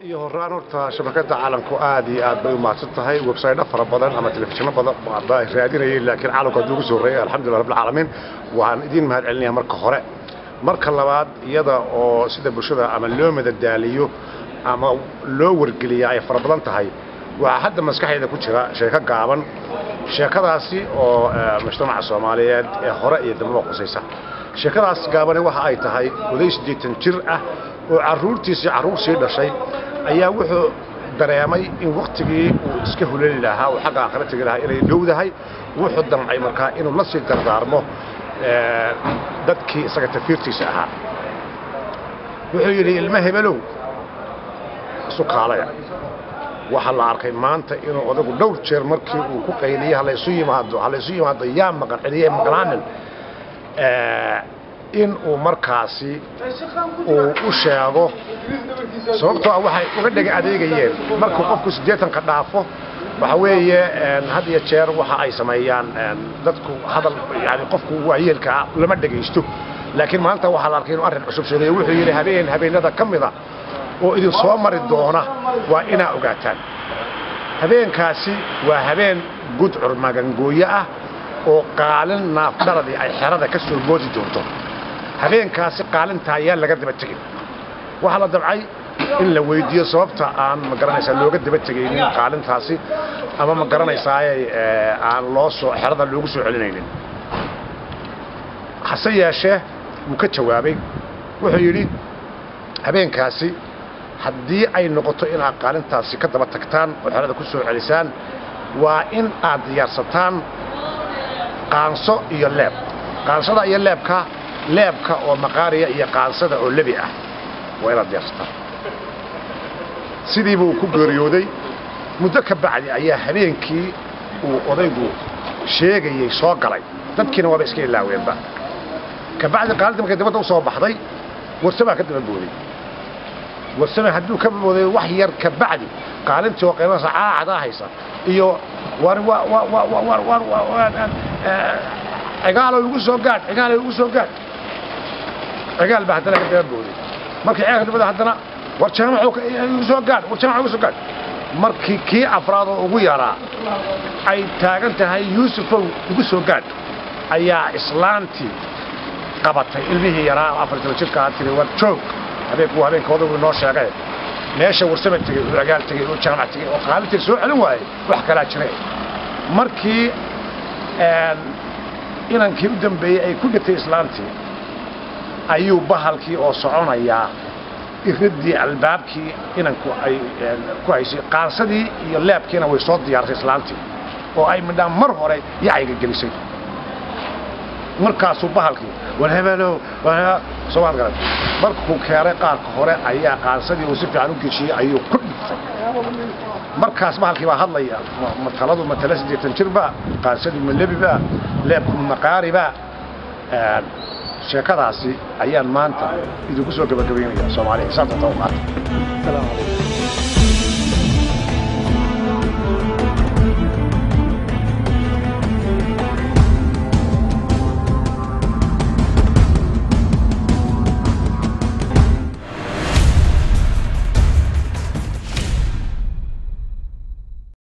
iyo horaan horta shabakada caalamku aad iyo aad bay u mahadsan tahay website fara badan ama telefishinno badan baa raadinayay laakiin caalamku aad ugu soo reeyay alxamdulillah rabbil caalamiin waxaan idin mahad celinayaa marka hore marka labaad iyada oo sida bulshada ama loo madadaaliyo ama loo wargeliyo ay fara badan tahay waxa hadda maskaxayda ku jira sheeko gaaban sheekadaasi oo mujtamaca Soomaaliyeed ee hore iyo dambe qosaysa sheekadaas gaaban waxa ay tahay odays 80 jir ah oo caruurtiisii dhashay ayaa wuxuu dareemay in waqtigii uu iska hulali lahaa oo xaq aakhira tagi lahaa inay dhowdahay wuxuu damcay markaa inuu la sii dardaarmo dadkii isaga tafiirtiisa ahaa wuxuu yiri ilma hebelow isu kaalaya waxa la arkay maanta inuu odagu dhowr jeer markii uu ku qayliyay hal isu yimaado yaa maqan celiyay maqnaanin in uu markaasi uu u sheego sababtoo ah waxay uga dhigay adeegayeen markuu qofku 80 ka dhaafo waxa weeye had iyo jeer waxa ay sameeyaan dadku hadal yani qofku waayeelka lama dhageysto laakiin maanta waxa la arkay inuu arrin cusub sheegay wuxuu yiri habeenada kamida oo idin soo mari doona waa ina ogaataan habeenkaasi waa habeen gudcur magangooya ah oo qaalin naafdaradii ay xerada ka soo boodi doonto habeenkaasi qaalinta ayaa laga daba tagay waxa la dabcay in la weydiiyo sababta aan ma garanaysaa looga daba tagaynin qaalintaasi ama ma garanaysaa aan loo soo xerada loogu soo celinaynin hase yeeshee wuu ka jawaabay wuxuu yiri habeenkaasi haddii ay noqoto in aad qaalintaasi ka daba tagtaan oo xerada ku soo celisaan waa in aad diyaarsataan qaanso iyo leeb qaansada iyo leebka oo maqaariya iyo qaansada oo lebi ah waa inaad diyaarsataan sidii buu ku geeriyooday muddo ka bacdi ayaa habeenkii uu odaygu sheegayay soo galay dadkiina waaba iska ilaaweenba ka bacdi qaalinta markay dibadda u soo baxday warsama ka daba booday warsama hadduu ka booday wax yar ka bacdi qaalintii oo qiimo saacada haysa iyo cigaalo ugu soo gaad cigaal baa hadana ka daba booday markii cigaal dibadda hadana warjamacu ugu soo gaad markii kii afraad oo ugu yaraa ay taagan tahay Yuusufow ugu soo gaad ayaa islaantii qabatay ilmihii yaraa 4 jirka tiri war joog habeenkooda uu noo sheegay meesha warsama tagay oo cigaal tagay oo jaamac tagay oo qaalintii soo celin waayay wax kala jiray markii inankii u dambeeyay ay ku dhigtay islaantii ayuu bahalkii oo soconaya iridii albaabkii inanku ay ku haysay qaansadii iyo leebkiina way soo diyaarsay islaantii oo ay midhaan mar hore yacayga gelisay markaasuu bahalkii walhabalow Soomaal garan markuu keenay qaarka hore ayaa qaansadii uu si fiican u geshiyay ayuu ku dhigtay markaas bahalkii baa hadlaya mataladu matala 80 jirba qaansadii lebiba leebku maqaariba sheekadaasi ayaan maanta idinku soo gabagabeynaya Soomaaliya saanta tawqaad. Assalaamu alaykum.